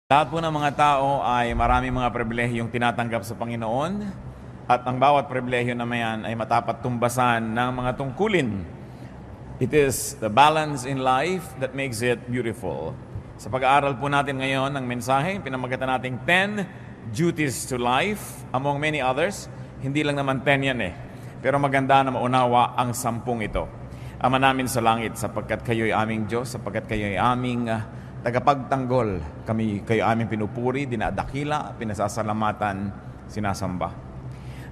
Lahat po ng mga tao ay maraming mga pribilehiyong tinatanggap sa Panginoon at ang bawat pribilehiyo na mayan ay matapat tumbasan ng mga tungkulin. It is the balance in life that makes it beautiful. Sa pag-aaral po natin ngayon ng mensahe, pinamagatan nating 10 duties to life, among many others. Hindi lang naman 10 yan pero maganda na maunawa ang 10 ito. Ama namin sa langit, sapagkat kayo'y aming Diyos, sapagkat kayo'y aming tagapagtanggol, kayo aming pinupuri, dinadakila, pinasasalamatan, sinasamba.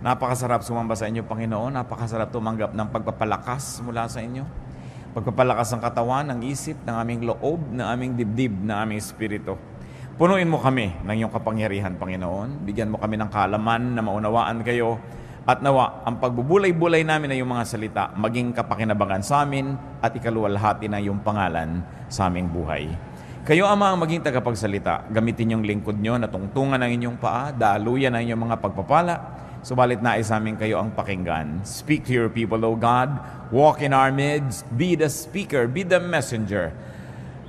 Napakasarap sumamba sa inyo, Panginoon. Napakasarap tumanggap ng pagpapalakas mula sa inyo. Pagpapalakas ng katawan, ng isip, ng aming loob, ng aming dibdib, ng aming espiritu. Punuin mo kami ng iyong kapangyarihan, Panginoon. Bigyan mo kami ng kaalaman na maunawaan kayo. At nawa, ang pagbubulay-bulay namin ng iyong mga salita, maging kapakinabangan sa amin at ikaluwalhati ng iyong pangalan sa aming buhay. Kayo, Ama, ang maging tagapagsalita. Gamitin yung lingkod nyo na tungtungan ng inyong paa, daluyan ng inyong mga pagpapala. Subalit nais amin kayo ang pakinggan. Speak to your people, O God. Walk in our midst. Be the speaker. Be the messenger.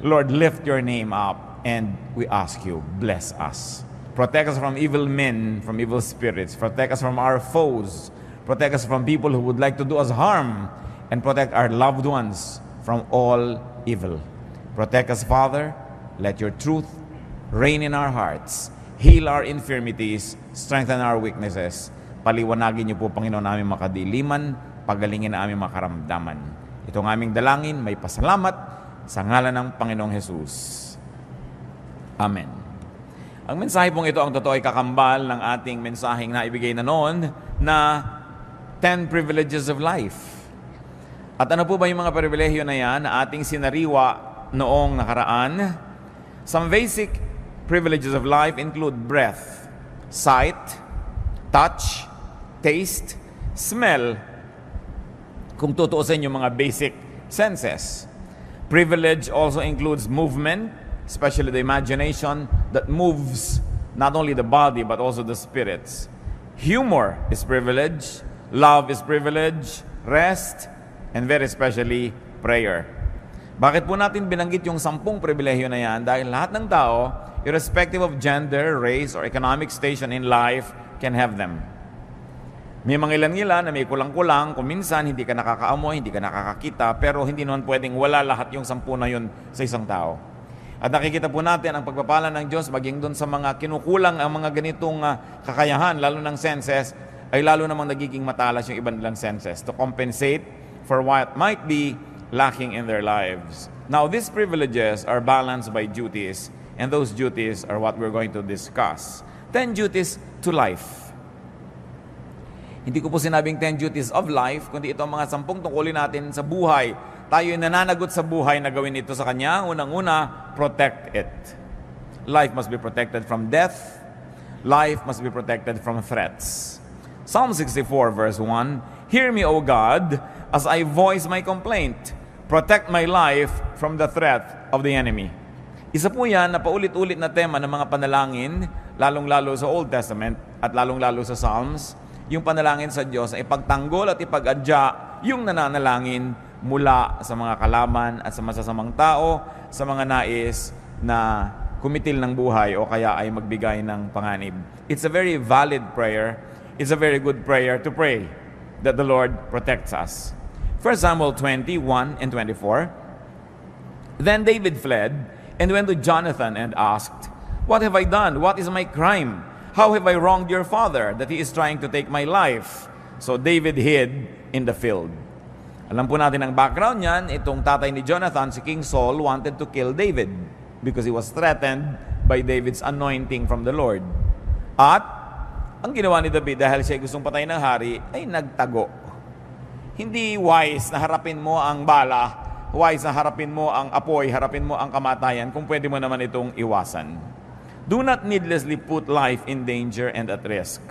Lord, lift your name up. And we ask you, bless us. Protect us from evil men, from evil spirits. Protect us from our foes. Protect us from people who would like to do us harm. And protect our loved ones from all evil. Protect us, Father. Let your truth reign in our hearts. Heal our infirmities. Strengthen our weaknesses. Paliwanagin niyo po, Panginoon, aming makadiliman. Pagalingin na aming makaramdaman. Ito ang aming dalangin. May pasalamat sa ngalan ng Panginoong Jesus. Amen. Ang mensahe pong ito, ang totoo ay kakambal ng ating mensaheng na ibigay na noon na 10 privileges of life. At ano po ba yung mga pribilehiyo na yan na ating sinariwa noong nakaraan? Some basic privileges of life include breath, sight, touch, taste, smell. Kung tutuusin yung mga basic senses. Privilege also includes movement, especially the imagination that moves not only the body but also the spirits. Humor is privilege, love is privilege, rest, and very especially prayer. Bakit po natin binanggit yung 10 pribilehiyo na yan? Dahil lahat ng tao, irrespective of gender, race, or economic station in life, can have them. May mga ilan-ilan na may kulang-kulang, kung minsan hindi ka nakakaamoy, hindi ka nakakakita, pero hindi naman pwedeng wala lahat yung 10 na yun sa isang tao. At nakikita po natin ang pagpapala ng Diyos, maging doon sa mga kinukulang ang mga ganitong kakayahan, lalo ng senses, ay lalo namang nagiging matalas yung ibang nilang senses to compensate for what might be lacking in their lives. Now, these privileges are balanced by duties, and those duties are what we're going to discuss. 10 duties to life. Hindi ko po sinabing 10 duties of life, kundi ito ang mga 10 tungkulin natin sa buhay. Tayo ay nananagot sa buhay na gawin ito sa Kanya. Unang-una, protect it. Life must be protected from death. Life must be protected from threats. Psalm 64 verse 1, Hear me, O God, as I voice my complaint. Protect my life from the threat of the enemy. Isa po yan na paulit-ulit na tema ng mga panalangin, lalong-lalo sa Old Testament at lalong-lalo sa Psalms, yung panalangin sa Diyos ay ipagtanggol at ipag-adya yung nananalangin mula sa mga kalaban at sa masasamang tao, sa mga nais na kumitil ng buhay o kaya ay magbigay ng panganib. It's a very valid prayer. It's a very good prayer to pray that the Lord protects us. 1 Samuel 21 and 24. Then David fled and went to Jonathan and asked, What have I done? What is my crime? How have I wronged your father that he is trying to take my life? So David hid in the field. Alam po natin ang background niyan, itong tatay ni Jonathan, si King Saul, wanted to kill David because he was threatened by David's anointing from the Lord. At ang ginawa ni David dahil siya gustong patayin ng hari, ay nagtago. Hindi wise na harapin mo ang bala, wise na harapin mo ang apoy, harapin mo ang kamatayan, kung pwede mo naman itong iwasan. Do not needlessly put life in danger and at risk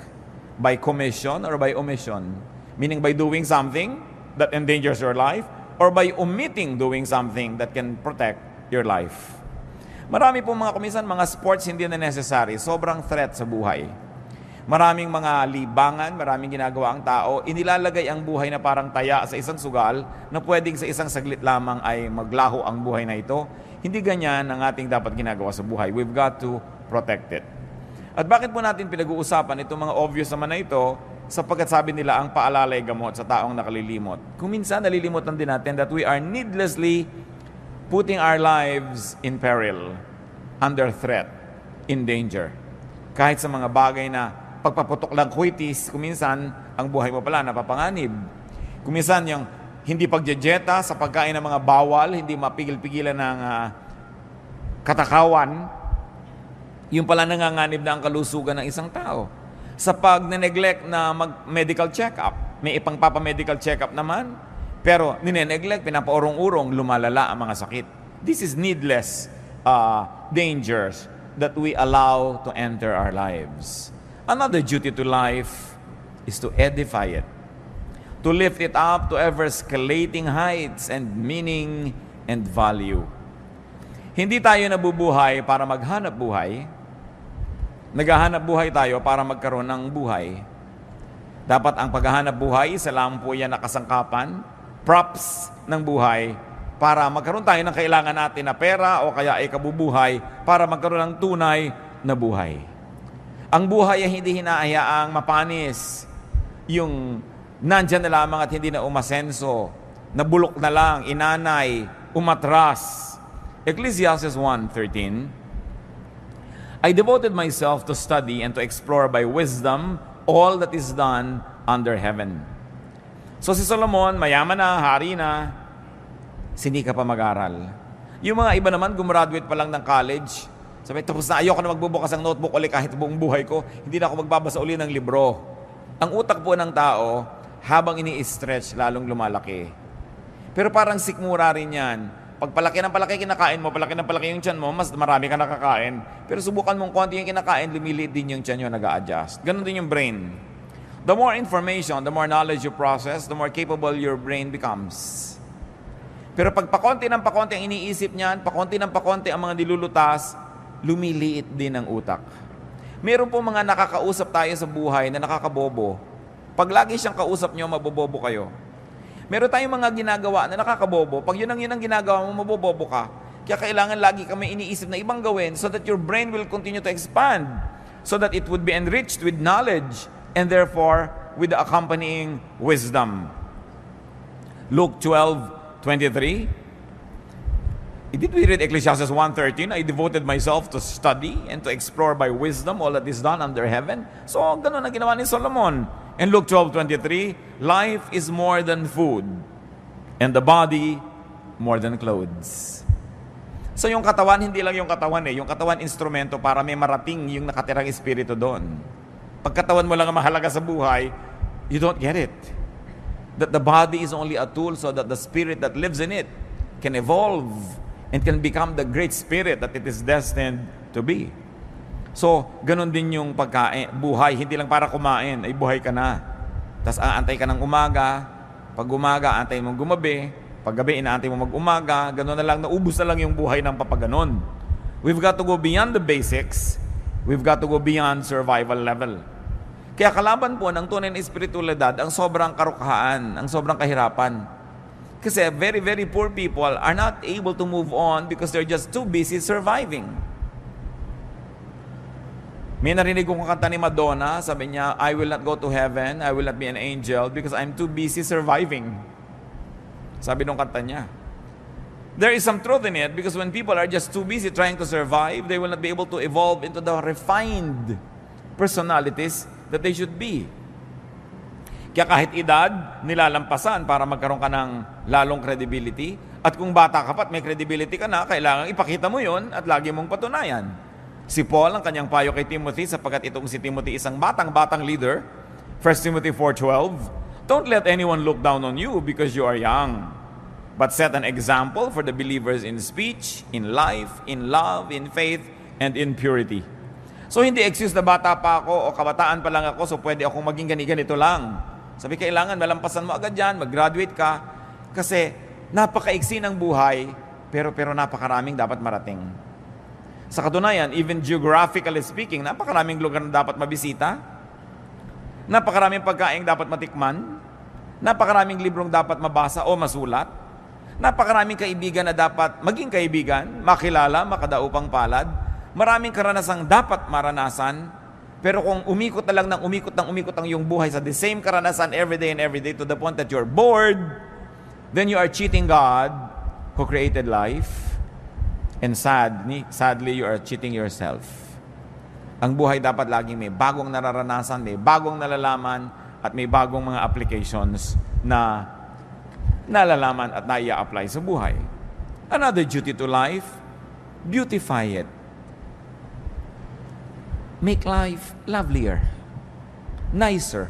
by commission or by omission. Meaning by doing something that endangers your life or by omitting doing something that can protect your life. Marami pong mga kumisan, mga sports hindi na necessary. Sobrang threat sa buhay. Maraming mga libangan, maraming ginagawa ang tao, inilalagay ang buhay na parang taya sa isang sugal na pwedeng sa isang saglit lamang ay maglaho ang buhay na ito. Hindi ganyan ang ating dapat ginagawa sa buhay. We've got to protect it. At bakit po natin pinag-uusapan itong mga obvious naman na ito? Sapagkat sabi nila, ang paalala ay gamot sa taong nakalilimot. Kung minsan nalilimutan din natin that we are needlessly putting our lives in peril, under threat, in danger. Kahit sa mga bagay na pagpaputok lang kwitis, kung minsan ang buhay mo pala napapanganib. Kung minsan yung hindi pagjejeta sa pagkain ng mga bawal, hindi mapigil-pigilan ng katakawan, yung pala nanganganib na ang kalusugan ng isang tao. Sa pag-neglect na mag-medical check-up, may ipang-papa-medical check-up naman, pero nineneglect, pinapaurong-urong, lumalala ang mga sakit. This is needless dangers that we allow to enter our lives. Another duty to life is to edify it, to lift it up to ever-escalating heights and meaning and value. Hindi tayo nabubuhay para maghanap buhay. Naghahanap buhay tayo para magkaroon ng buhay. Dapat ang paghahanap buhay, isa lang po yan na kasangkapan, props ng buhay, para magkaroon tayo ng kailangan natin na pera o kaya ay kabubuhay para magkaroon ng tunay na buhay. Ang buhay ay hindi hinahayaang mapanis, yung nandyan na lamang at hindi na umasenso, nabulok na lang, inanay, umatras. Ecclesiastes 1:13, I devoted myself to study and to explore by wisdom all that is done under heaven. So si Solomon, mayaman na, hari na, sinika pa mag-aral. Yung mga iba naman, gumraduate pa lang ng college, sabi, tapos na, ayoko na magbubukas ng notebook ulit kahit buong buhay ko, hindi na ako magbabasa uli ng libro. Ang utak po ng tao, habang ini-stretch, lalong lumalaki. Pero parang sikmura rin yan. Pag palaki ng palaki kinakain mo, palaki ng palaki yung tiyan mo, mas marami ka nakakain. Pero subukan mong konti yung kinakain, lumiliit din yung tiyan nyo, nag-a-adjust. Ganon din yung brain. The more information, the more knowledge you process, the more capable your brain becomes. Pero pag pakonti ng pakonti ang iniisip niyan, pakonti ng pakonti ang mga nilulutas, lumiliit din ang utak. Meron po mga nakakausap tayo sa buhay na nakakabobo. Pag lagi siyang kausap nyo, mabobobo kayo. Meron tayong mga ginagawa na nakakabobo. Pag yun ang ginagawa mo, mabobobo ka. Kaya kailangan lagi kami iniisip na ibang gawin so that your brain will continue to expand, so that it would be enriched with knowledge and therefore with the accompanying wisdom. Luke 12:23. Did we read Ecclesiastes 1:13? I devoted myself to study and to explore by wisdom all that is done under heaven. So, ganun ang ginawa ni Solomon. In Luke 12:23, life is more than food, and the body more than clothes. So yung katawan, hindi lang yung katawan yung katawan instrumento para may marating yung nakatirang espiritu doon. Pag katawan mo lang ang mahalaga sa buhay, you don't get it. That the body is only a tool so that the spirit that lives in it can evolve and can become the great spirit that it is destined to be. So, ganun din yung pagkain, buhay, hindi lang para kumain, ay buhay ka na. Tapos aantay ka ng umaga, pag umaga, antay mong gumabi, pag gabi, inaantay mo mag-umaga, ganun na lang, naubos na lang yung buhay ng papaganon. We've got to go beyond the basics, we've got to go beyond survival level. Kaya kalaban po ng tunay na espiritualidad, ang sobrang karukahan, ang sobrang kahirapan. Kasi very, very poor people are not able to move on because they're just too busy surviving. May narinig kong kanta ni Madonna, sabi niya, I will not go to heaven, I will not be an angel because I'm too busy surviving. Sabi nung kanta niya. There is some truth in it because when people are just too busy trying to survive, they will not be able to evolve into the refined personalities that they should be. Kaya kahit edad, nilalampasan para magkaroon ka ng lalong credibility. At kung bata ka pa at may credibility ka na, kailangan ipakita mo yon at lagi mong patunayan. Si Paul, ang kanyang payo kay Timothy, sapagkat itong si Timothy isang batang leader, 1 Timothy 4:12, don't let anyone look down on you because you are young, but set an example for the believers in speech, in life, in love, in faith, and in purity. So hindi excuse na bata pa ako o kabataan pa lang ako so pwede akong maging ganito lang. Sabi, kailangan malampasan mo agad yan, mag-graduate ka, kasi napakaiksi ng buhay, pero napakaraming dapat marating. Sa katunayan, even geographically speaking, napakaraming lugar na dapat mabisita, napakaraming pagkain dapat matikman, napakaraming librong dapat mabasa o masulat, napakaraming kaibigan na dapat maging kaibigan, makilala, makadaupang palad, Maraming karanasang dapat maranasan, pero kung umikot na lang ng umikot ang iyong buhay sa the same karanasan every day to the point that you're bored, then you are cheating God who created life, and sadly, you are cheating yourself. Ang buhay dapat laging may bagong nararanasan, may bagong nalalaman, at may bagong mga applications na nalalaman at naia-apply sa buhay. Another duty to life, beautify it. Make life lovelier, nicer,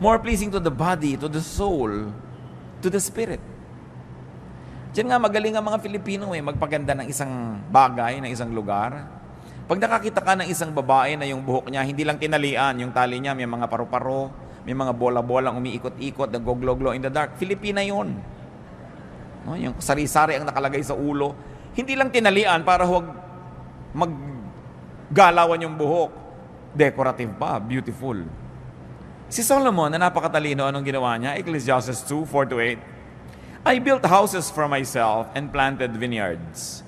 more pleasing to the body, to the soul, to the spirit. Diyan nga magaling ang mga Filipino magpaganda ng isang bagay, ng isang lugar. Pag nakakita ka ng isang babae na yung buhok niya, hindi lang tinalian, yung tali niya, may mga paru-paro, may mga bola-bolang umiikot-ikot, nag-glow-glow in the dark. Filipina yun. No, yung sari-sari ang nakalagay sa ulo. Hindi lang tinalian para huwag maggalawan yung buhok. Decorative pa, beautiful. Si Solomon, na napakatalino, anong ginawa niya? Ecclesiastes 2:4-8. I built houses for myself and planted vineyards.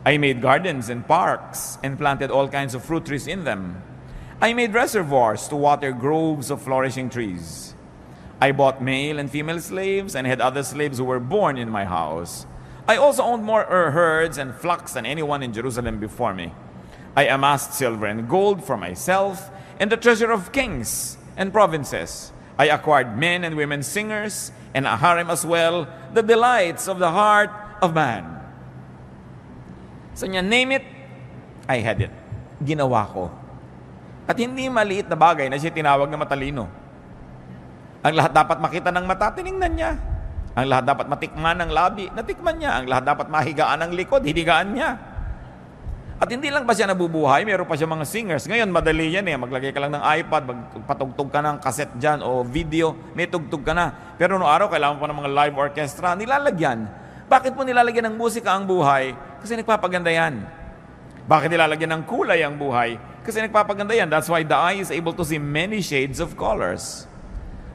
I made gardens and parks and planted all kinds of fruit trees in them. I made reservoirs to water groves of flourishing trees. I bought male and female slaves and had other slaves who were born in my house. I also owned more herds and flocks than anyone in Jerusalem before me. I amassed silver and gold for myself and the treasure of kings and provinces. I acquired men and women singers and a harem as well, the delights of the heart of man. So niya, name it, I had it. Ginawa ko. At hindi maliit na bagay na siya tinawag na matalino. Ang lahat dapat makita ng mata, tiningnan niya. Ang lahat dapat matikman ng labi, natikman niya. Ang lahat dapat mahigaan ng likod, hinigaan niya. At hindi lang ba siya nabubuhay, meron pa siya mga singers. Ngayon, madali yan maglagay ka lang ng iPad, magpatugtog ka ng cassette dyan o video, may tugtog ka na. Pero noong araw, kailangan pa ng mga live orchestra, nilalagyan. Bakit po nilalagyan ng musika ang buhay? Kasi nagpapaganda yan. Bakit nilalagyan ng kulay ang buhay? Kasi nagpapaganda yan. That's why the eye is able to see many shades of colors.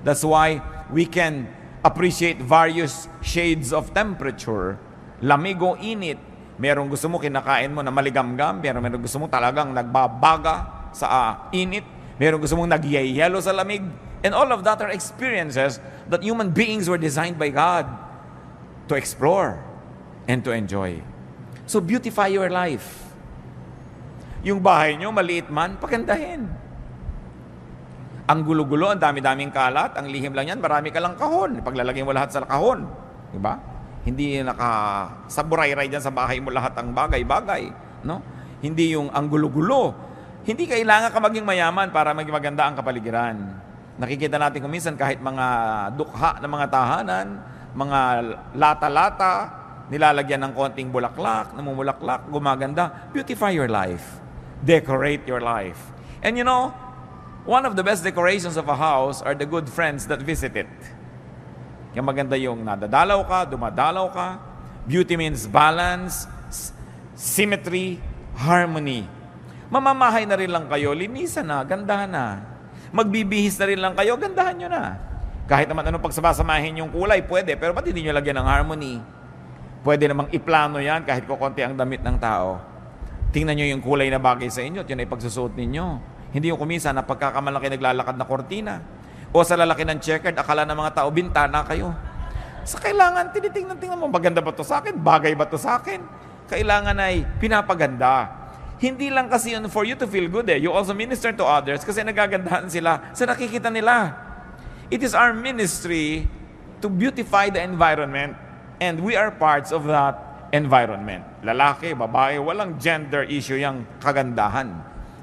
That's why we can appreciate various shades of temperature. Lamig o init. Merong gusto mo kinakain mo na maligamgam. Merong gusto mo talagang nagbabaga sa init. Merong gusto mong nagyayelo sa lamig. And all of that are experiences that human beings were designed by God to explore and to enjoy. So beautify your life. Yung bahay nyo, maliit man, pagandahin. Ang gulo-gulo, ang dami-daming kalat, ang lihim lang yan, marami ka lang kahon. Paglalagay mo lahat sa kahon. Diba? Hindi nakasaburay-ray dyan sa bahay mo lahat ang bagay-bagay. No? Hindi yung ang gulo-gulo. Hindi kailangan ka maging mayaman para maging maganda ang kapaligiran. Nakikita natin kung minsan kahit mga dukha ng mga tahanan, mga lata-lata, nilalagyan ng konting bulaklak, namumulaklak, gumaganda. Beautify your life. Decorate your life. And you know, one of the best decorations of a house are the good friends that visit it. Kaya maganda yung nadadalaw ka, dumadalaw ka. Beauty means balance, symmetry, harmony. Mamamahay na rin lang kayo, linisan na, gandahan na. Magbibihis na rin lang kayo, gandahan nyo na. Kahit naman anong pagsasamahin yung kulay, pwede, pero ba't hindi nyo lagyan ng harmony? Pwede namang iplano yan kahit kukunti ang damit ng tao. Tingnan nyo yung kulay na bagay sa inyo at yun ay pagsusuot ninyo. Hindi yung kumisa na pagkakamalaki naglalakad na kortina. O sa lalaki ng checkered, akala ng mga tao, bintana kayo. Sa kailangan, tinitingnan mo, maganda ba to sa akin? Bagay ba to sa akin? Kailangan ay pinapaganda. Hindi lang kasi yun for you to feel good You also minister to others kasi nagagandahan sila sa nakikita nila. It is our ministry to beautify the environment and we are parts of that environment. Lalaki, babae, walang gender issue yung kagandahan.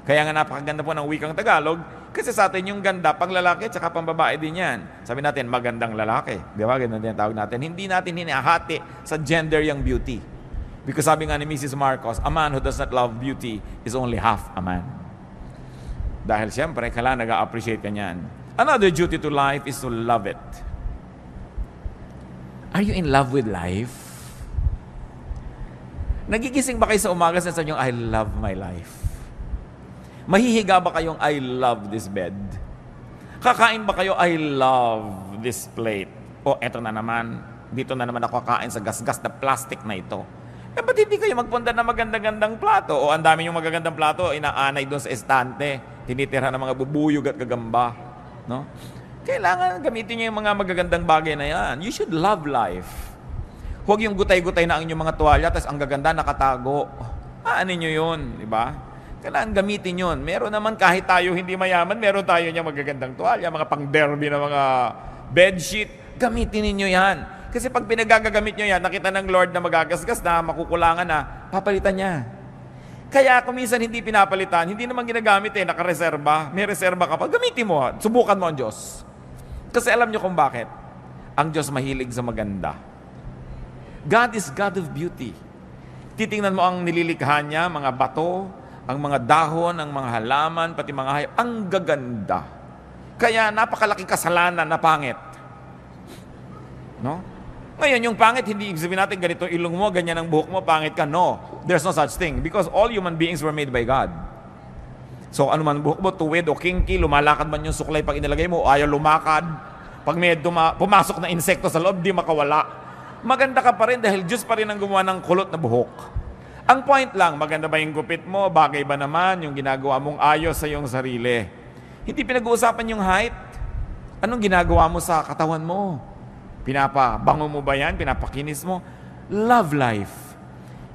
Kaya nga napakaganda po ng wikang Tagalog kasi sa atin yung ganda pang lalaki at saka pang babae din yan. Sabi natin, magandang lalaki. Di ba? Ganun din tawag natin. Hindi natin hinahati sa gender yung beauty. Because sabi nga ni Mrs. Marcos, a man who does not love beauty is only half a man. Dahil siyempre, kailangan nag-appreciate ka niyan. Another duty to life is to love it. Are you in love with life? Nagigising ba kayo sa umaga sa sabi nyo, I love my life? Mahihiga ba kayong, I love this bed? Kakain ba kayo, I love this plate? O eto na naman, dito na naman ako kakain sa gasgas na plastic na ito. Eh, ba't hindi kayo magpunta ng magandang-gandang plato? O ang dami yung magagandang plato, inaanay doon sa estante, tinitira ng mga bubuyog at gagamba. No? Kailangan gamitin niyo yung mga magagandang bagay na yan. You should love life. Huwag yung gutay-gutay na ang inyong mga tuwalya, tapos ang gaganda nakatago. Aanin nyo yun, di ba? Kailangan gamitin yun. Meron naman kahit tayo hindi mayaman, meron tayo niya magagandang tuwalya, mga pang-derby na mga bedsheet. Gamitin ninyo yan. Kasi pag pinagagamit nyo yan, nakita ng Lord na magagasgas na, makukulangan na, papalitan niya. Kaya kung minsan hindi pinapalitan, hindi naman ginagamit nakareserba. May reserba ka pa, gamitin mo. Subukan mo ang Diyos. Kasi alam nyo kung bakit. Ang Diyos mahilig sa maganda. God is God of beauty. Titingnan mo ang nililikha niya, mga bato, ang mga dahon, ang mga halaman, pati mga hayop. Ang gaganda. Kaya napakalaking kasalanan na pangit. No? Ngayon, yung pangit, hindi sabihin natin ganito ilong mo, ganyan ang buhok mo, pangit ka. No, there's no such thing. Because all human beings were made by God. So, ano man buhok mo, tuwid o kinky, lumalakad man yung suklay pag inilagay mo, ayaw lumakad. Pag may pumasok na insekto sa loob, di makawala. Maganda ka pa rin dahil Diyos pa rin ang gumawa ng kulot na buhok. Ang point lang, maganda ba yung gupit mo, bagay ba naman yung ginagawa mong ayos sa iyong sarili. Hindi pinag-uusapan yung height. Anong ginagawa mo sa katawan mo? Pinapabango mo ba yan? Pinapakinis mo? Love life.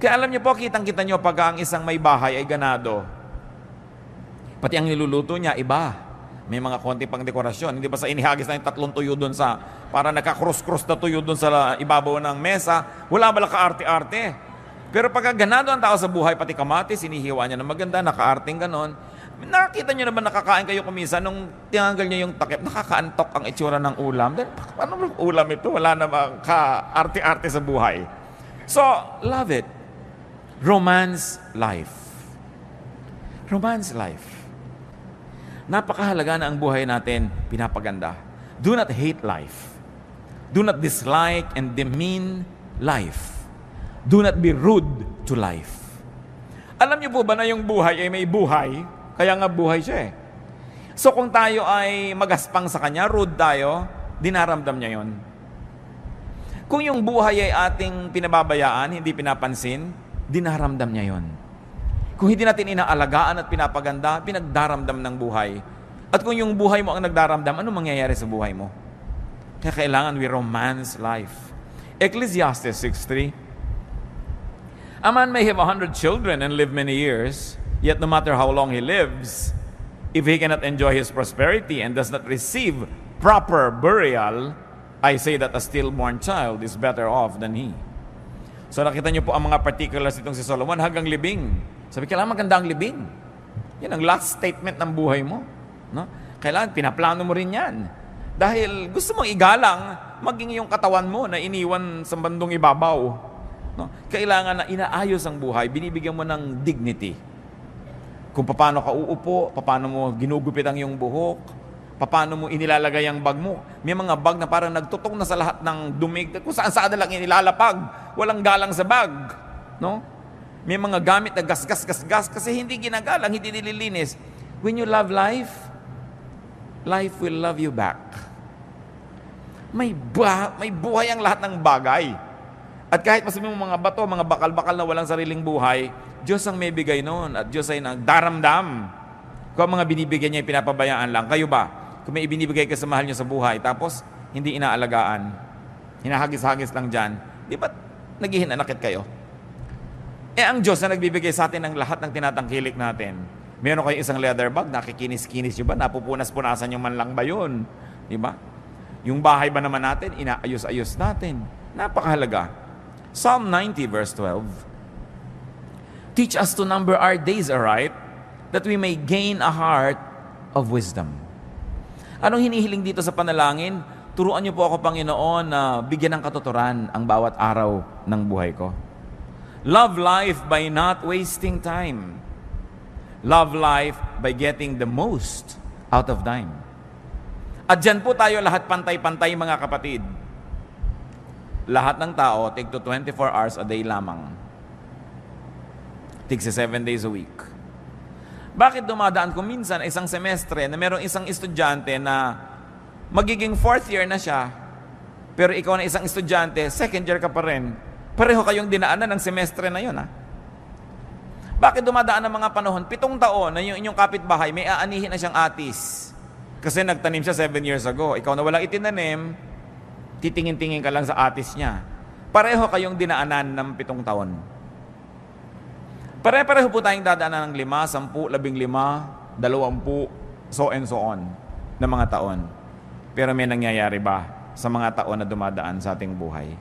Kaya alam niyo po, kitang-kita niyo pag ang isang may bahay ay ganado. Pati ang niluluto niya, iba. May mga konti pang dekorasyon. Hindi ba sa inihagis na yung 3 tuyo doon sa, para naka-cross-cross na tuyo doon sa ibabaw ng mesa, wala ba ka-arte-arte? Pero pag ganado ang tao sa buhay, pati kamatis, sinihiwa niya na maganda, naka-arting ganon. Nakakita niyo naman nakakain kayo kumisa nung tinanggal niya yung takip, nakakaantok ang itsura ng ulam. Then, paano ulam ito? Wala namang ka-arte-arte sa buhay. So, love it. Romance life. Romance life. Napakahalaga na ang buhay natin pinapaganda. Do not hate life. Do not dislike and demean life. Do not be rude to life. Alam niyo po ba na yung buhay ay may buhay? Kaya nga buhay siya eh. So kung tayo ay magaspang sa Kanya, rude tayo, dinaramdam niya yon. Kung yung buhay ay ating pinababayaan, hindi pinapansin, dinaramdam niya yon. Kung hindi natin inaalagaan at pinapaganda, pinagdaramdam ng buhay. At kung yung buhay mo ang nagdaramdam, ano mangyayari sa buhay mo? Kaya kailangan we romance life. Ecclesiastes 6:3. A man may have 100 children and live many years, yet no matter how long he lives, if he cannot enjoy his prosperity and does not receive proper burial, I say that a stillborn child is better off than he. So nakita niyo po ang mga particulars itong si Solomon hanggang libing. Sabi, kailangan maganda ang libing. Yan ang last statement ng buhay mo. No? Kailangan pinaplano mo rin yan. Dahil gusto mong igalang, maging yung katawan mo na iniwan sa bandong ibabaw. No? Kailangan na inaayos ang buhay, binibigyan mo ng dignity. Kung paano ka uupo, paano mo ginugupit ang iyong buhok, paano mo inilalagay ang bag mo. May mga bag na parang nagtutong na sa lahat ng dumig, kung saan-saan na lang inilalapag, walang galang sa bag. No? May mga gamit na gas kasi hindi ginagalang, hindi nililinis. When you love life, life will love you back. May buhay ang lahat ng bagay. At kahit masabi mo mga bato, mga bakal-bakal na walang sariling buhay, Diyos ang may bigay noon at Diyos ay nagdaramdam. Kung mga binibigyan niya, pinapabayaan lang. Kayo ba? Kung may ibinibigay ka sa mahal niyo sa buhay, tapos hindi inaalagaan, hinahagis-hagis lang dyan, di ba naghihinanakit kayo? Eh ang Diyos na nagbibigay sa atin ng lahat ng tinatangkilik natin. Meron kayo isang leather bag, nakikinis-kinis nyo ba? Napupunas-punasan nyo man lang ba yun? Di ba? Yung bahay ba naman natin, inaayos-ayos natin. Napakahalaga. Psalm 90 verse 12. Teach us to number our days aright, that we may gain a heart of wisdom. Anong hinihiling dito sa panalangin? Turuan niyo po ako, Panginoon, na bigyan ng katuturan ang bawat araw ng buhay ko. Love life by not wasting time. Love life by getting the most out of time. At dyan po tayo lahat pantay-pantay, mga kapatid. Lahat ng tao, tig to 24 hours a day lamang. Tig 7 days a week. Bakit dumadaan ko minsan isang semestre na merong isang estudyante na magiging 4th year na siya, pero ikaw na isang estudyante, 2nd year ka pa rin, Pareho kayong dinaanan ng semestre na yun, ha? Bakit dumadaan ng mga panahon? 7 taon na yung inyong kapitbahay, may aanihin na siyang atis. Kasi nagtanim siya 7 years ago. Ikaw na walang itinanim, titingin-tingin ka lang sa atis niya. Pareho kayong dinaanan ng 7 taon. Pare-pareho po tayong dadaanan ng 5, 10, 15, 20, so and so on, na mga taon. Pero may nangyayari ba sa mga taon na dumadaan sa ating buhay?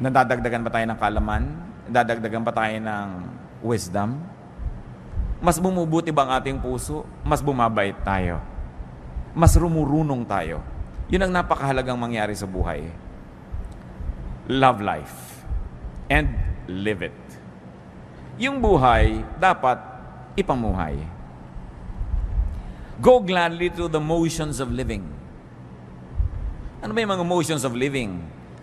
Nadadagdagan ba tayo ng kaalaman? Nadadagdagan ba tayo ng wisdom? Mas bumubuti ba ang ating puso? Mas bumabait tayo? Mas rumurunong tayo? Yun ang napakahalagang mangyari sa buhay. Love life and live it. Yung buhay dapat ipamuhay. Go gladly through the motions of living. Ano ba yung mga motions of living?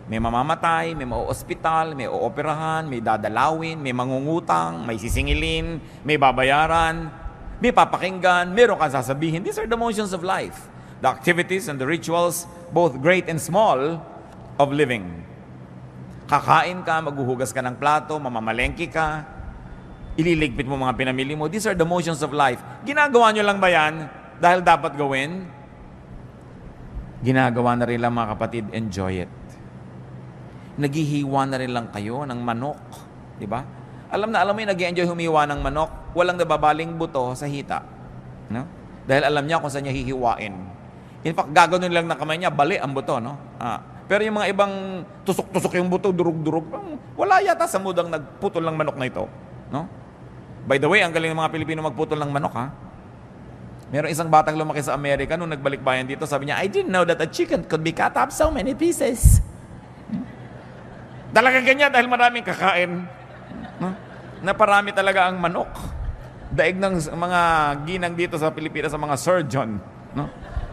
May mamamatay, may mauospital, may ooperahan, may dadalawin, may mangungutang, may sisingilin, may babayaran, may papakinggan, meron kang sasabihin. These are the motions of life. The activities and the rituals, both great and small, of living. Kakain ka, maghuhugas ka ng plato, mamamalengke ka, ililigpit mo mga pinamili mo. These are the motions of life. Ginagawa nyo lang ba yan dahil dapat gawin? Ginagawa na rin lang mga kapatid, enjoy it. Naghihiwa na rin lang kayo ng manok. Di ba? Alam mo yung nag-enjoy humiwa ng manok, walang nababaling buto sa hita. No? Dahil alam niya kung saan niya hihiwain. In fact, gagawin lang ng kamay niya, bali ang buto. No? Pero yung mga ibang tusok-tusok yung buto, durug-durug, wala yata sa mudang nagputol ng manok na ito. No? By the way, ang galing ng mga Pilipino magputol ng manok, ha? Merong isang batang lumaki sa Amerika nung nagbalik bayan dito, sabi niya, I didn't know that a chicken could be cut up so many pieces. Talaga ganyan dahil maraming kakain. No? Naparami talaga ang manok. Daig ng mga ginang dito sa Pilipinas sa mga surgeon. No?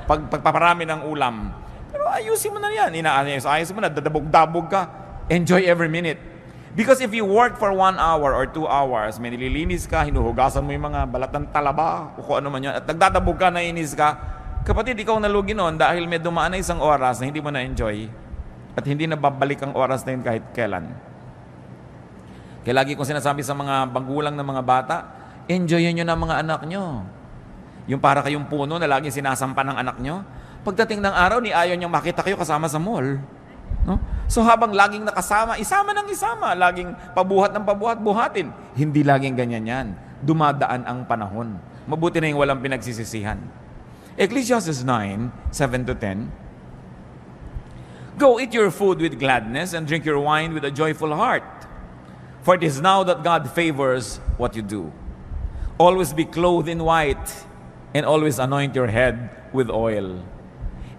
Pagpaparami ng ulam. Pero ayusin mo na yan. Ayusin mo na, dadabog-dabog ka. Enjoy every minute. Because if you work for 1 hour or 2 hours, may nililinis ka, hinuhugasan mo yung mga balat ng talaba, o kung ano man yun, at nagdadabog ka, nainis ka, kapatid, ikaw nalugi nun dahil may dumaan na 1 oras na hindi mo na-enjoy. At hindi na babalik ang oras na yun kahit kailan. Kaya lagi kong sinasabi sa mga magulang ng mga bata, enjoyin nyo na mga anak nyo. Yung para kayong puno na laging sinasampa ng anak nyo. Pagdating ng araw, ni ayaw niyang makita kayo kasama sa mall. No? So habang laging nakasama, isama ng isama, laging pabuhat ng pabuhat, buhatin. Hindi laging ganyan yan. Dumadaan ang panahon. Mabuti na yung walang pinagsisisihan. Ecclesiastes 9, 7-10, Go eat your food with gladness and drink your wine with a joyful heart. For it is now that God favors what you do. Always be clothed in white and always anoint your head with oil.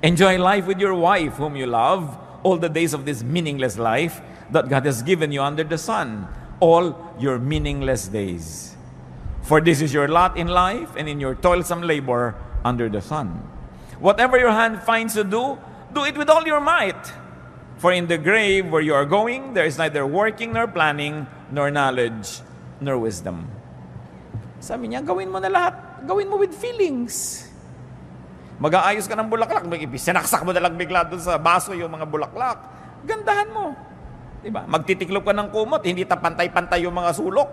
Enjoy life with your wife whom you love all the days of this meaningless life that God has given you under the sun, all your meaningless days. For this is your lot in life and in your toilsome labor under the sun. Whatever your hand finds to do, do it with all your might. For in the grave where you are going, there is neither working nor planning, nor knowledge, nor wisdom. Sabi niya, gawin mo na lahat. Gawin mo with feelings. Mag-aayos ka ng bulaklak, sinaksak mo na lang bigla doon sa baso yung mga bulaklak. Gandahan mo. Diba? Magtitiklop ka ng kumot, hindi pantay-pantay yung mga sulok.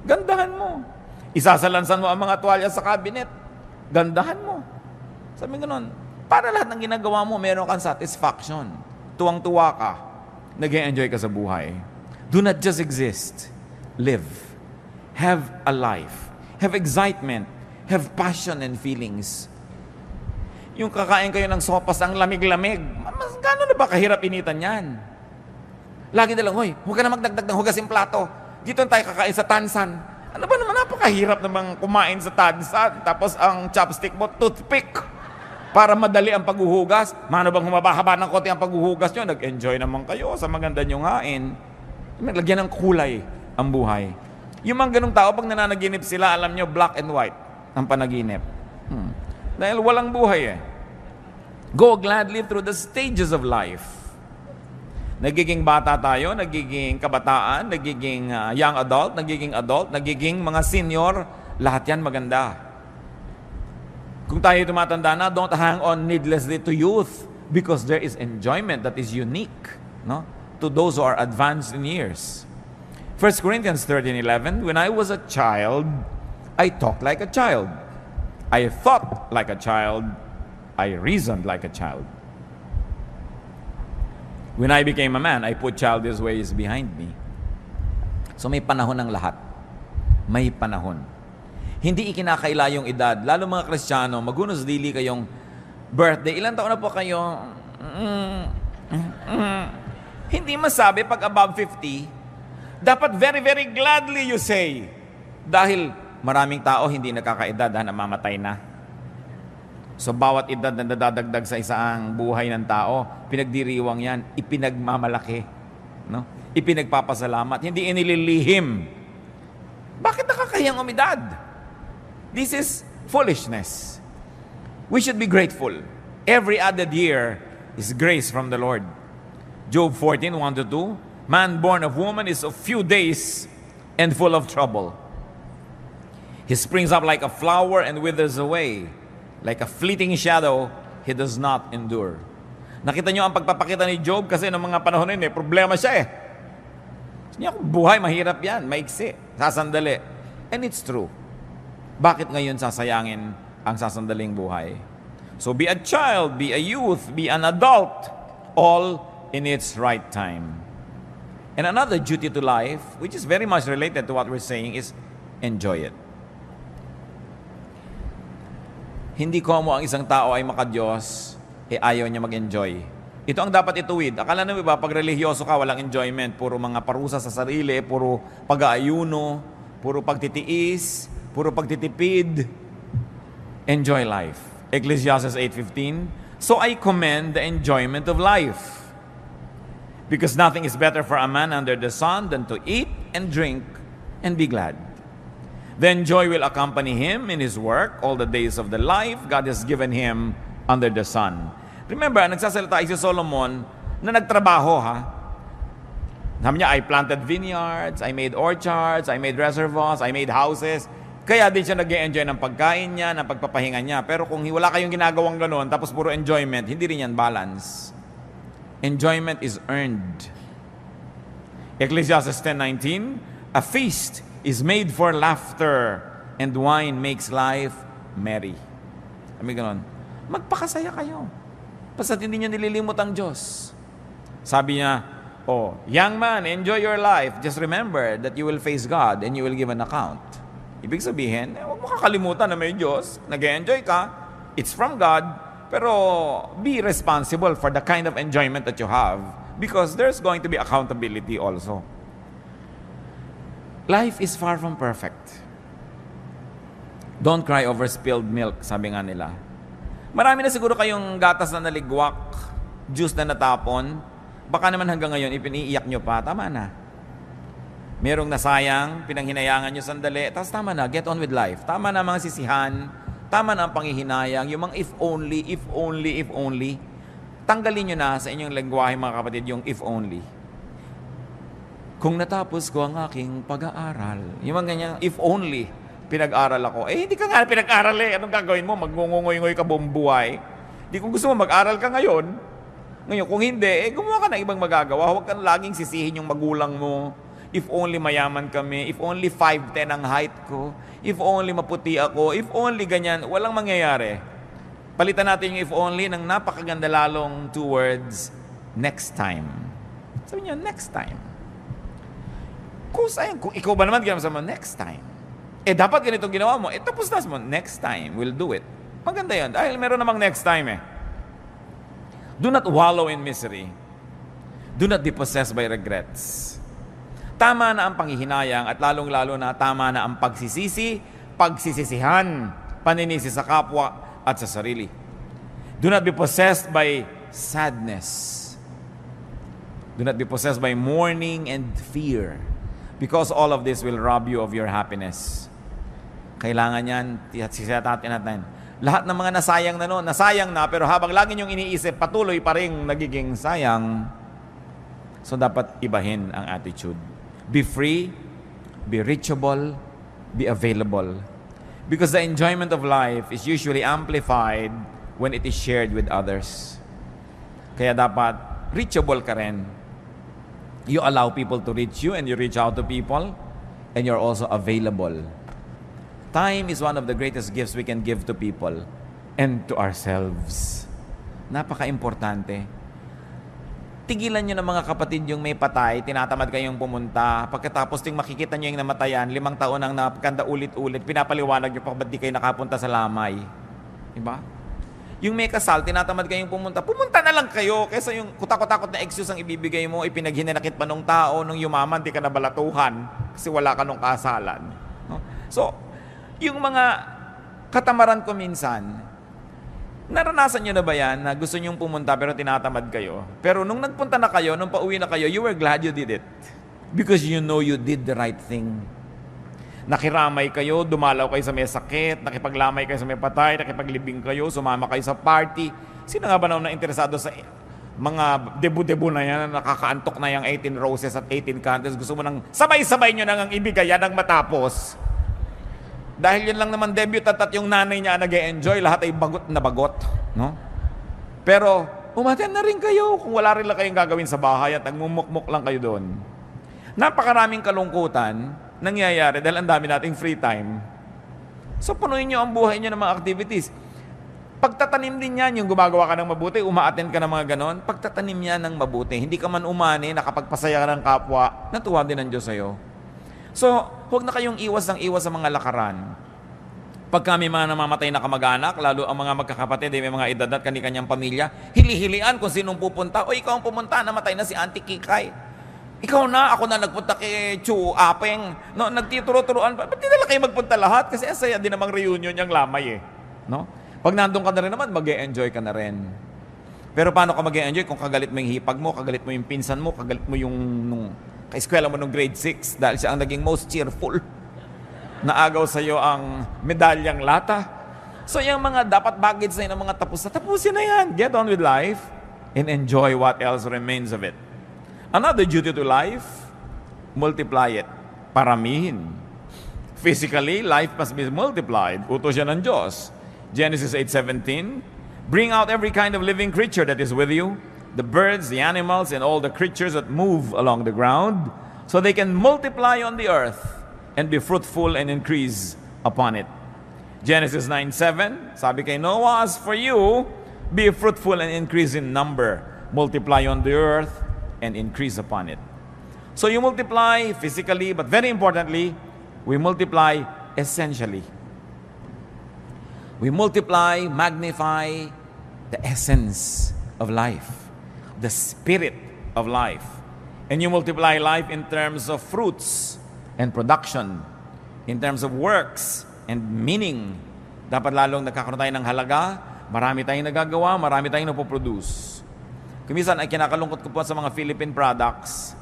Gandahan mo. Isasalansan mo ang mga tuwalya sa cabinet. Gandahan mo. Sabi gano'n, para lahat ng ginagawa mo, meron kang satisfaction. Tuwang-tuwa ka. Nag-enjoy ka sa buhay. Do not just exist. Live. Have a life. Have excitement. Have passion and feelings. Yung kakain kayo ng sopas, ang lamig-lamig. Mas gano'n na ba kahirap initan yan? Lagi na lang, hoy, huwag ka na magdagdag ng hugas yung plato. Dito tayo kakain sa tansan. Ano ba naman, napakahirap namang kumain sa tansan. Tapos ang chopstick mo, toothpick. Para madali ang paghuhugas. Mano bang humabahaba ng konti ang paghuhugas nyo? Nag-enjoy naman kayo sa maganda nyong hain. Naglagyan ng kulay ang buhay. Yung mga ganong tao, pag nananaginip sila, alam nyo, black and white ang panaginip. Dahil walang buhay eh. Go gladly through the stages of life. Nagiging bata tayo, nagiging kabataan, nagiging young adult, nagiging mga senior, lahat yan maganda. Kung tayo tumatanda na, don't hang on needlessly to youth because there is enjoyment that is unique. No? to those who are advanced in years. 1 Corinthians 13:11, when I was a child, I talked like a child. I thought like a child. I reasoned like a child. When I became a man, I put childish ways behind me. So may panahon ng lahat. May panahon. Hindi ikinakaila yung edad. Lalo mga Kristiyano, magunos dili kayong birthday. Ilang taon na po kayo? Hindi masabi pag above 50. Dapat very, very gladly you say. Dahil maraming tao hindi nakakaedad na mamatay na. So bawat edad na nadadagdag sa isang buhay ng tao, pinagdiriwang yan, ipinagmamalaki. No? Ipinagpapasalamat, hindi inililihim. Bakit nakakahiyang umidad? This is foolishness. We should be grateful. Every added year is grace from the Lord. Job 14:1-2, man born of woman is of few days and full of trouble. He springs up like a flower and withers away. Like a fleeting shadow, he does not endure. Nakita nyo ang pagpapakita ni Job kasi noong mga panahon na yun, problema siya eh. Niya, buhay, mahirap yan, maiksi, sasandali. And it's true. Bakit ngayon sasayangin ang sasandaling buhay? So be a child, be a youth, be an adult, all in its right time. And another duty to life, which is very much related to what we're saying, is enjoy it. Hindi komo ang isang tao ay makadiyos, ayaw niya mag-enjoy. Ito ang dapat ituwid. Akala nyo ba, pag religyoso ka, walang enjoyment. Puro mga parusa sa sarili, puro pag-aayuno, puro pagtitiis, puro pagtitipid. Enjoy life. Ecclesiastes 8:15, so I commend the enjoyment of life. Because nothing is better for a man under the sun than to eat and drink and be glad. Then joy will accompany him in his work all the days of the life God has given him under the sun. Remember, nagsasalita si Solomon na nagtrabaho ha. Sabi niya, I planted vineyards, I made orchards, I made reservoirs, I made houses. Kaya din siya nag-enjoy ng pagkain niya, ng pagpapahinga niya. Pero kung wala kayong ginagawang gano'n, tapos puro enjoyment, hindi rin yan balance. Enjoyment is earned. Ecclesiastes 10:19, a feast is made for laughter, and wine makes life merry. Sabi ganon, magpakasaya kayo. Basta hindi niyo nililimot ang Diyos. Sabi niya, young man, enjoy your life. Just remember that you will face God and you will give an account. Ibig sabihin, huwag mo kakalimutan na may Diyos. Nag-enjoy ka. It's from God. Pero be responsible for the kind of enjoyment that you have because there's going to be accountability also. Life is far from perfect. Don't cry over spilled milk, sabi nga nila. Marami na siguro kayong gatas na naligwak, juice na natapon. Baka naman hanggang ngayon, ipiniiyak nyo pa, tama na. Merong nasayang, pinanghinayangan nyo sandali, tapos tama na, get on with life. Tama na mga sisihan, tama na ang panghihinayang, yung mga if only, if only, if only. Tanggalin nyo na sa inyong lengguwahe mga kapatid yung if only. Kung natapos ko ang aking pag-aaral, yung mga ganyan, if only, pinag-aral ako. Hindi ka nga pinag-aral eh. Anong gagawin mo? Magngungungoy-ngoy ka buong buhay. Di kung gusto mo, mag-aral ka ngayon. Ngayon, kung hindi, gumawa ka ng ibang magagawa. Huwag kang laging sisihin yung magulang mo. If only mayaman kami. If only 5'10" ang height ko. If only maputi ako. If only ganyan. Walang mangyayari. Palitan natin yung if only ng napakaganda lalong 2 words, next time. Sabi niya, next time. Kung ikaw ba naman ginawa mo, next time. Dapat ganitong ginawa mo. Tapos na mo, next time, we'll do it. Maganda yan. Dahil meron namang next time eh. Do not wallow in misery. Do not be possessed by regrets. Tama na ang panghihinayang at lalong-lalo na tama na ang pagsisisi, pagsisisihan, paninisi sa kapwa at sa sarili. Do not be possessed by sadness. Do not be possessed by mourning and fear. Because all of this will rob you of your happiness. Kailangan yan, sisatatin natin. Lahat ng mga nasayang na noon, nasayang na, pero habang lagi niyong iniisip, patuloy pa rin nagiging sayang. So dapat ibahin ang attitude. Be free, be reachable, be available. Because the enjoyment of life is usually amplified when it is shared with others. Kaya dapat reachable ka rin. You allow people to reach you and you reach out to people and you're also available. Time is one of the greatest gifts we can give to people and to ourselves. Napaka-importante. Tigilan nyo ng mga kapatid yung may patay, tinatamad kayong pumunta. Pagkatapos ting makikita nyo yung namatayan, 5 taon ang napakanda ulit-ulit, pinapaliwanag nyo pa ba't di kayo nakapunta sa lamay. Diba? Yung may kasal, tinatamad kayong pumunta na lang kayo kaysa yung kutakot-takot na excuse ang ibibigay mo, ipinaghinanakit pa nung tao, nung yumaman, di ka nabalatuhan kasi wala ka nung kasalan. No? So, yung mga katamaran ko minsan, naranasan nyo na ba yan na gusto nyong pumunta pero tinatamad kayo? Pero nung nagpunta na kayo, nung pauwi na kayo, you were glad you did it. Because you know you did the right thing. Nakiramay kayo, dumalaw kayo sa may sakit, nakipaglamay kayo sa may patay, nakipaglibing kayo, sumama kayo sa party. Sino nga ba na interesado sa mga debu-debu na yan, nakakaantok na yung 18 roses at 18 candles? Gusto mo nang sabay-sabay nyo nang ibigay yan ang matapos. Dahil yun lang naman debutant at yung nanay niya nag-e-enjoy, lahat ay bagot na bagot. No? Pero, umaten na rin kayo kung wala rin lang kayong gagawin sa bahay at nagmumukmuk lang kayo doon. Napakaraming kalungkutan nangyayari dahil ang dami nating free time. So, punuin nyo ang buhay nyo ng mga activities. Pagtatanim din yan, yung gumagawa ka ng mabuti, umaattend ka ng mga ganon, pagtatanim yan ng mabuti. Hindi ka man umani, nakapagpasaya ka ng kapwa, natuwa din ang Diyos sa'yo. So, huwag na kayong iwas sa mga lakaran. Pag kami mga namamatay na kamag-anak, lalo ang mga magkakapatid, may mga edad at kani-kanyang pamilya, hili-hilian kung sinong pupunta. O ikaw ang pumunta, namatay na si Auntie Kikay. Ikaw na, ako na nagpunta kay Chu Apeng. No, nagtituro-turuan. Ba't di nila kayo magpunta lahat? Kasi asaya din namang reunion yung lamay eh. No? Pag nandun ka na rin naman, mag-e-enjoy ka na rin. Pero paano ka mag-e-enjoy kung kagalit mo yung hipag mo, kagalit mo yung pinsan mo, kagalit mo yung kaeskwela mo nung grade 6 dahil siya ang naging most cheerful. Naagaw sa'yo ang medalyang lata. So yung mga dapat baggage na yun, mga tapusin na yan. Get on with life and enjoy what else remains of it. Another duty to life, multiply it. Paramihin. Physically, life must be multiplied. Utos yan ng Diyos. Genesis 8:17, bring out every kind of living creature that is with you, the birds, the animals, and all the creatures that move along the ground, so they can multiply on the earth and be fruitful and increase upon it. Genesis 9:7, sabi kay Noah, as for you, be fruitful and increase in number, multiply on the earth and increase upon it. So you multiply physically, but very importantly, we multiply essentially. We multiply, magnify the essence of life, the spirit of life. And you multiply life in terms of fruits and production, in terms of works and meaning. Dapat lalong nagkakaroon tayo ng halaga, marami tayong nagagawa, marami tayong napoproduce. Kumisan ay kinakalungkot ko po sa mga Philippine products.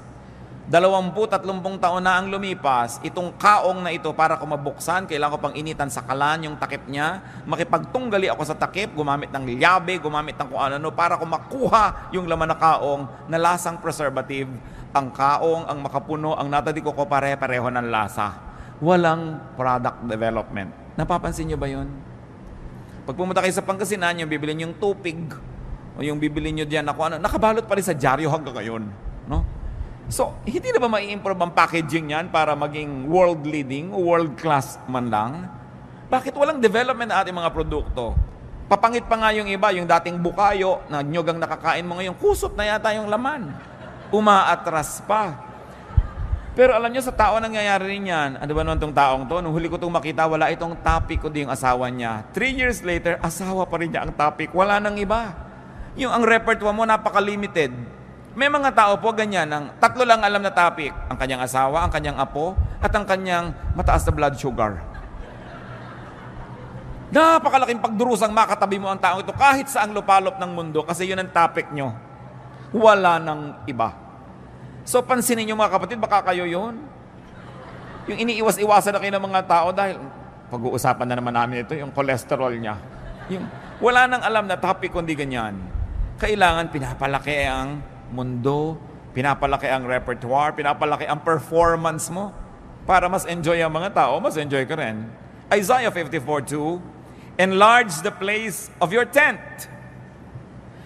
20-30 taon na ang lumipas, itong kaong na ito para ko mabuksan, kailangan ko pang initan sa kalan yung takip niya, makipagtunggali ako sa takip, gumamit ng liyabe, gumamit ng kung ano, para ko makuha yung laman na kaong na lasang preservative. Ang kaong, ang makapuno, ang natadiko ko pare-pareho ng lasa. Walang product development. Napapansin niyo ba yun? Pag pumunta kayo sa Pangasinan, yung bibili yung tupig, o yung bibili nyo diyan ako, nakabalot pa rin sa dyaryo hanggang ngayon. No? So, hindi na ba mai-improve ang packaging yan para maging world-leading, world-class man lang? Bakit walang development na ating mga produkto? Papangit pa nga yung iba, yung dating bukayo, na nyugang nakakain mo ngayon, kusot na yata yung laman. Umaatras pa. Pero alam nyo, sa tao nangyayari rin yan. Ano ba naman itong taong to? Nung huli ko itong makita, wala itong topic, kundi yung asawa niya. 3 years later, asawa pa rin niya ang topic. Wala nang iba. Yung ang repertoire mo napaka-limited. May mga tao po ganyan, ang 3 lang alam na topic. Ang kanyang asawa, ang kanyang apo, at ang kanyang mataas na blood sugar. Napakalaking pagdurusang makatabi mo ang tao ito kahit sa ang lupalop ng mundo kasi yun ang topic nyo. Wala nang iba. So pansinin nyo mga kapatid, baka kayo yun. Yung iniiwas-iwasan na kayo ng mga tao dahil pag-uusapan na naman namin ito, yung cholesterol niya. Yung, wala nang alam na topic kundi ganyan. Kailangan pinapalaki ang mundo, pinapalaki ang repertoire, pinapalaki ang performance mo para mas enjoy ang mga tao, mas enjoy ka rin. Isaiah 54:2, enlarge the place of your tent.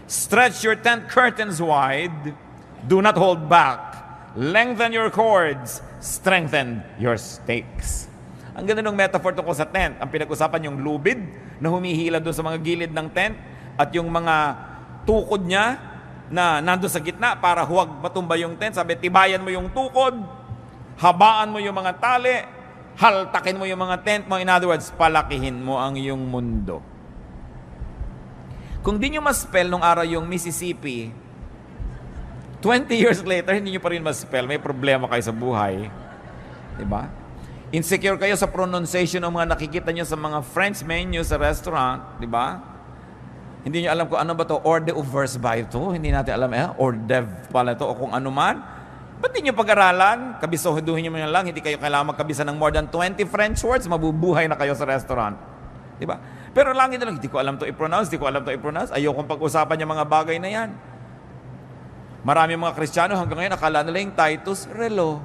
Stretch your tent curtains wide. Do not hold back Lengthen your cords, strengthen your stakes. Ang ganda ng metaphor tungkol sa tent. Ang pinag-usapan yung lubid na humihila doon sa mga gilid ng tent at yung mga tukod niya na nandun sa gitna para huwag matumba yung tent. Sabi, tibayan mo yung tukod, habaan mo yung mga tali, haltakin mo yung mga tent mo. In other words, palakihin mo ang iyong mundo. Kung di nyo ma-spell nung araw yung Mississippi, 20 years later, hindi nyo pa rin ma-spell. May problema kayo sa buhay. Diba? Insecure kayo sa pronunciation ng mga nakikita nyo sa mga French menu sa restaurant. Diba? Hindi nyo alam kung ano ba to, hors d'oeuvres ba ito? Hindi natin alam, hors d'oeuvre pala ito o kung ano man. Ba't di nyo pag-aralan? Kabisohiduhin nyo lang, hindi kayo kailangan magkabisa ng more than 20 French words, mabubuhay na kayo sa restaurant. Diba? Pero lagi na lang, hindi ko alam to i-pronounce, ayokong pag-usapan yung mga bagay na yan. Marami mga Kristiyano hanggang ngayon, akala nila yung Titus Relo.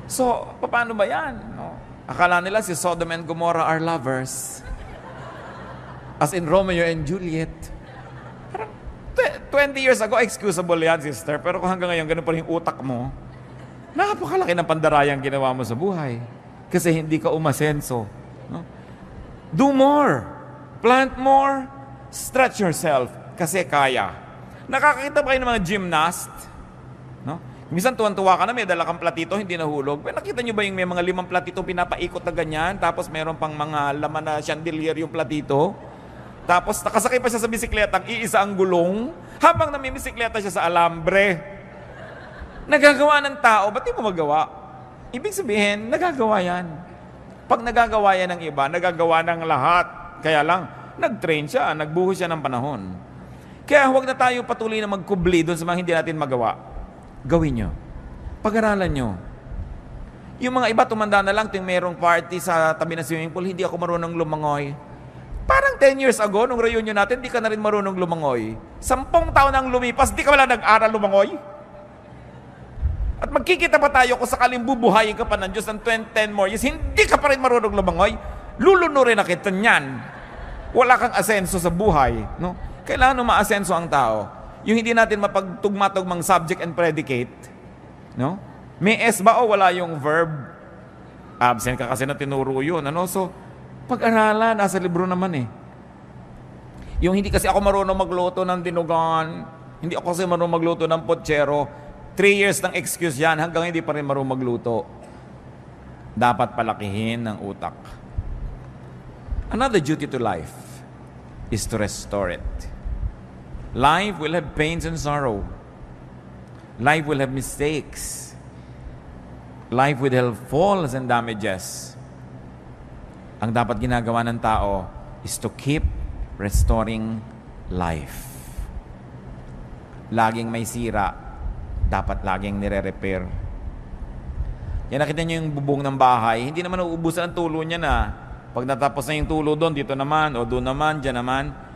So, paano ba yan? No? Akala nila si Sodom and Gomorrah are lovers. As in Romeo and Juliet. Parang 20 years ago, excusable yan, sister. Pero kung hanggang ngayon, ganun pa rin yung utak mo, napakalaki ng pandarayang ginawa mo sa buhay. Kasi hindi ka umasenso. No? Do more. Plant more. Stretch yourself. Kasi kaya. Nakakita ba kayo ng mga gymnast? No? Minsan tuwan-tuwa ka na, may dala kang platito, hindi nahulog. Pero nakita nyo ba yung may mga 5 platito pinapaikot na ganyan, tapos meron pang mga laman na chandelier yung platito? Tapos nakasakay pa siya sa bisikleta, iisa ang gulong, habang namimisikleta siya sa alambre. Nagagawa ng tao, ba't di mo magawa? Ibig sabihin, nagagawa yan. Pag nagagawa yan ng iba, nagagawa ng lahat. Kaya lang, nag-train siya, nagbuhos siya ng panahon. Kaya huwag na tayo patuloy na magkubli doon sa mga hindi natin magawa. Gawin nyo. Pag-aralan nyo. Yung mga iba, tumanda na lang, ting merong party sa tabi ng swimming pool, hindi ako marunong lumangoy. Parang 10 years ago, nung reunion natin, di ka na rin marunong lumangoy. 10 taon nang lumipas, di ka wala nag-aral lumangoy. At magkikita pa tayo kung sakaling bubuhayin ka pa ng Diyos ng 10 more years, hindi ka pa rin marunong lumangoy, lulunurin na kita niyan. Wala kang asenso sa buhay. No? Kailangan umaasenso ang tao. Yung hindi natin mapagtugma-tugmang subject and predicate. No? May S ba o wala yung verb? Absent ka kasi na tinuro yun. Ano? So, pag-aralan, nasa libro naman eh. Yung hindi kasi ako marunong magluto ng dinugan, hindi ako kasi marunong magluto ng potsero, 3 years ng excuse yan, hanggang hindi pa rin marunong magluto. Dapat palakihin ng utak. Another duty to life is to restore it. Life will have pains and sorrow. Life will have mistakes. Life will have falls and damages. Ang dapat ginagawa ng tao is to keep restoring life. Laging may sira, dapat laging nire-repair. Yan, nakita niyo yung bubong ng bahay, hindi naman uubusan ang tulo niya na. Pag natapos na yung tulo doon, dito naman, o doon naman, dyan naman,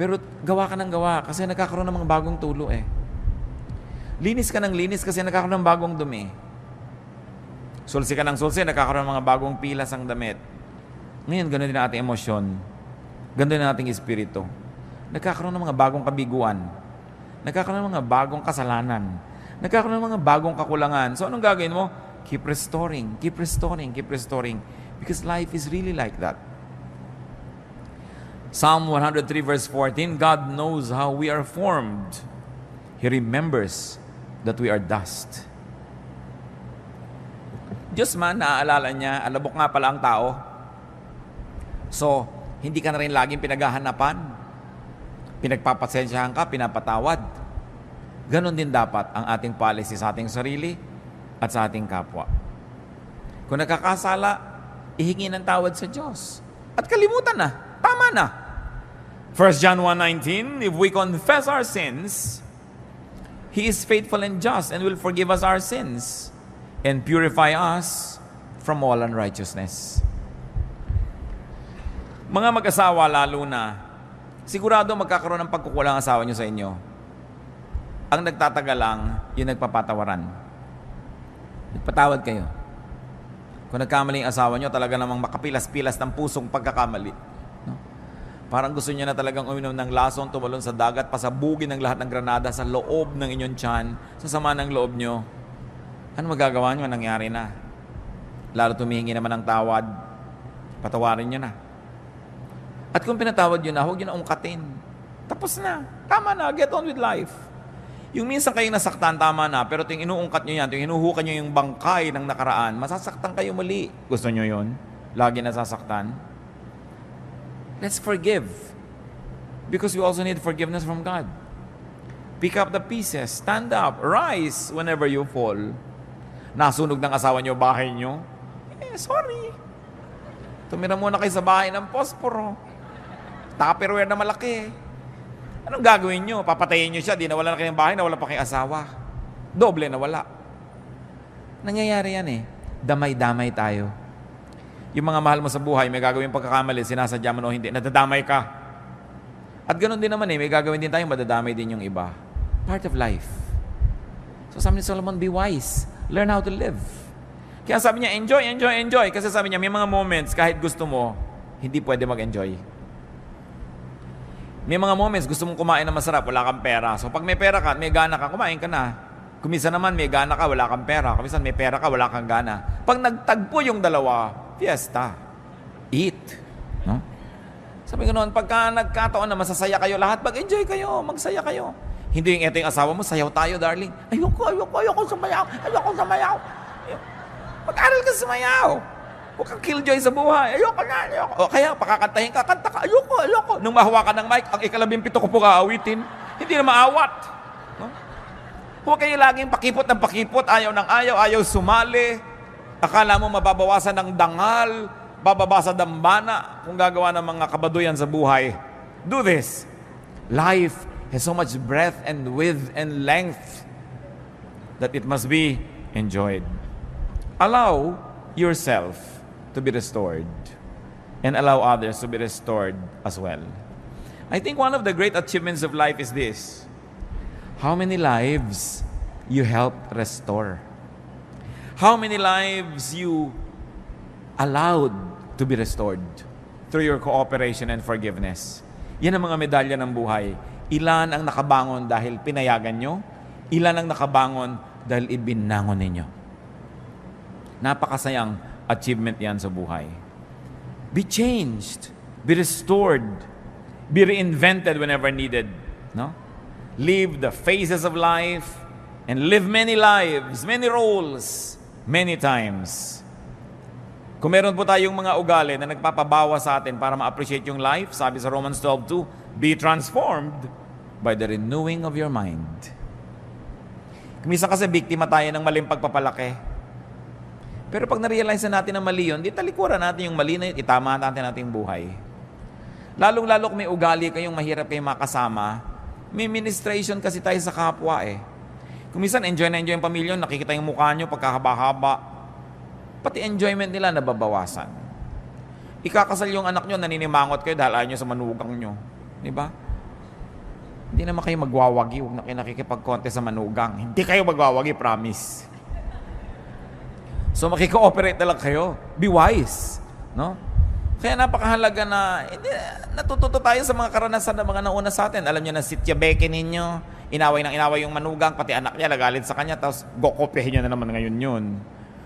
Pero gawa ka ng gawa kasi nagkakaroon ng mga bagong tulo eh. Linis ka ng linis kasi nagkakaroon ng bagong dumi. Sulsi ka ng sulsi, nagkakaroon ng mga bagong pilas ang damit. Ngayon, ganoon din ang ating emosyon. Ganoon din ang ating espiritu. Nagkakaroon ng mga bagong kabiguan. Nagkakaroon ng mga bagong kasalanan. Nagkakaroon ng mga bagong kakulangan. So anong gagawin mo? Keep restoring, keep restoring, keep restoring. Because life is really like that. Psalm 103 verse 14, God knows how we are formed. He remembers that we are dust. Diyos man, naaalala niya, alabok nga pala ang tao. So, hindi ka na rin laging pinaghahanapan. Pinagpapasensyahan ka, pinapatawad. Ganon din dapat ang ating policy sa ating sarili at sa ating kapwa. Kung nakakasala, ihingi ng tawad sa Diyos. At kalimutan na, tama na. 1 John 1:19, if we confess our sins, He is faithful and just and will forgive us our sins and purify us from all unrighteousness. Mga mag-asawa lalo na, sigurado magkakaroon ng pagkukulang asawa nyo sa inyo. Ang nagtatagal lang, yung nagpapatawaran. Nagpatawad kayo. Kung nagkamali ang asawa nyo, talaga namang makapilas-pilas ng pusong pagkakamali. No? Parang gusto niya na talagang uminom ng lason, tumalon sa dagat, pasabugin ng lahat ng granada sa loob ng inyong tiyan, sa sama ng loob nyo. Ano magagawa nyo? Nangyari na. Lalo tumihingi naman ng tawad, patawarin nyo na. At kung pinatawad nyo na, huwag nyo na ungkatin. Tapos na. Tama na. Get on with life. Yung minsan kayong nasaktan, tama na. Pero yung inuungkat nyo yan, yung hinuhukan nyo yung bangkay ng nakaraan, masasaktan kayo muli. Gusto nyo yun? Lagi nasasaktan? Let's forgive. Because we also need forgiveness from God. Pick up the pieces. Stand up. Rise whenever you fall. Nasunog ng asawa nyo, bahay nyo. Sorry. Tumira muna kayo sa bahay ng posporo. Tupperware na malaki. Anong gagawin nyo? Papatayin nyo siya, di nawala na kayong bahay, nawala pa kayong asawa. Doble nawala. Nangyayari yan eh. Damay-damay tayo. Yung mga mahal mo sa buhay, may gagawin pagkakamali, sinasadya mo o hindi, nadadamay ka. At ganoon din naman eh, may gagawin din tayong madadamay din yung iba. Part of life. So sabi ni Solomon, be wise. Learn how to live. Kaya sabi niya, enjoy, enjoy, enjoy. Kasi sabi niya, may mga moments, kahit gusto mo, hindi pwede mag-enjoy. May mga moments, gusto mong kumain na masarap, wala kang pera. So pag may pera ka, may gana ka, kumain ka na. Kuminsan naman, may gana ka, wala kang pera. Kuminsan, may pera ka, wala kang gana. Pag nagtagpo yung dalawa, fiesta. Eat. No? Sabi ko noon, pagka nagkataon na masasaya kayo lahat, mag-enjoy kayo, magsaya kayo. Hindi yung eto yung asawa mo, sayaw tayo, darling. Ayoko sumayaw. Mag-aral ka sumayaw. Huwag kang killjoy sa buhay. Ayoko. O kaya, pakakantahin ka, kanta ka. Ayoko. Nung mahawakan ng mic, ang ika-17 ko po kaawitin. Hindi na maawat. No? Huwag kayo laging pakipot ng pakipot, ayaw ng ayaw sumali. Akala mo mababawasan ng dangal, bababa sa dambana kung gagawa ng mga kabaduyan sa buhay. Do this. Life has so much breadth and width and length that it must be enjoyed. Allow yourself to be restored and allow others to be restored as well. I think one of the great achievements of life is this. How many lives you helped restore? How many lives you allowed to be restored through your cooperation and forgiveness? Yan ang mga medalya ng buhay. Ilan ang nakabangon dahil pinayagan nyo? Ilan ang nakabangon dahil ibinangon ninyo? Napakasayang achievement yan sa buhay. Be changed. Be restored. Be reinvented whenever needed. No? Live the phases of life and live many lives, many roles, many times. Kung meron po tayong mga ugali na nagpapabawa sa atin para ma-appreciate yung life, sabi sa Romans 12:2, be transformed by the renewing of your mind. Kumisa kasi biktima tayo ng maling pagpapalaki. Pero pag na-realize na natin na mali yun, di talikuran natin yung mali na yun, itama natin ating buhay. Lalong-lalo kung may ugali kayong mahirap kayong makasama, may ministration kasi tayo sa kapwa eh. Kung minsan enjoy na enjoy yung pamilya, nakikita yung mukha nyo pagkahaba-haba, pati enjoyment nila nababawasan. Ikakasal yung anak nyo, naninimangot kayo dahil ayaw nyo sa manugang nyo. Diba? Hindi naman kayo magwawagi, huwag na kayo nakikipag-contest sa manugang. Hindi kayo magwawagi, promise. So makikooperate na lang kayo. Be wise. No? Kaya napakahalaga na natututo tayo sa mga karanasan ng mga nauna sa atin. Alam niyo na sityabekin ninyo, inaway yung manugang, pati anak niya, nagalit sa kanya, tapos gokopyahin niyo na naman ngayon yun.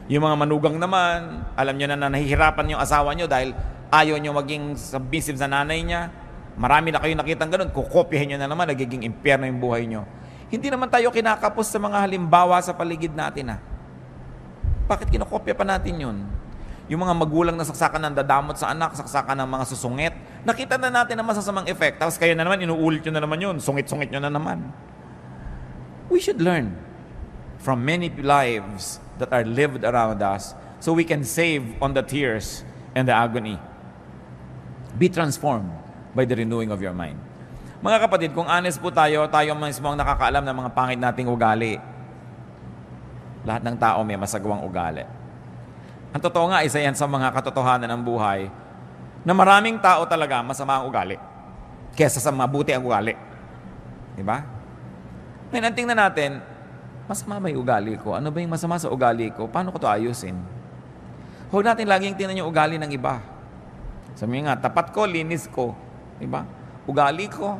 Yung mga manugang naman, alam niyo na nahihirapan yung asawa niyo dahil ayaw niyo maging submissive sa nanay niya. Marami na kayo nakitang ganun, kukopyahin niyo na naman, nagiging impyerno yung buhay niyo. Hindi naman tayo kinakapos sa mga halimbawa sa paligid natin. Bakit kinokopya pa natin yun? Yung mga magulang na saksakan ng dadamot sa anak, saksakan ng mga susungit, nakita na natin ang masasamang effect. Tapos kayo na naman, inuulit nyo na naman yun, sungit-sungit nyo na naman. We should learn from many lives that are lived around us so we can save on the tears and the agony. Be transformed by the renewing of your mind. Mga kapatid, kung honest po tayo mismo ang nakakaalam ng mga pangit nating ugali. Lahat ng tao may masagawang ugali. Ang totoo nga, isa yan sa mga katotohanan ng buhay na maraming tao talaga masama ang ugali kesa sa mabuti ang ugali. Diba? Ngayon, ang tingnan natin, masama ba yung ugali ko? Ano ba yung masama sa ugali ko? Paano ko ito ayusin? Huwag natin laging tingnan yung ugali ng iba. Sabi nga, tapat ko, linis ko. Diba? Ugali ko,